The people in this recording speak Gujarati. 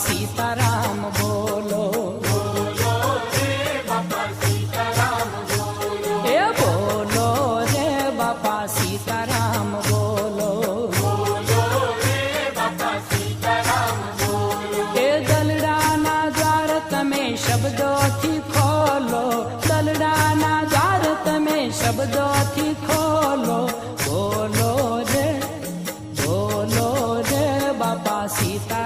સીતારામ બોલો, એ બોલો રે બાપા સીતારામ બોલો, એ દલડાના દ્વાર તમે શબ્દોથી ખોલો, દલડાના દ્વાર તમે શબ્દોથી ખોલો, બોલો રે બાપા સીતા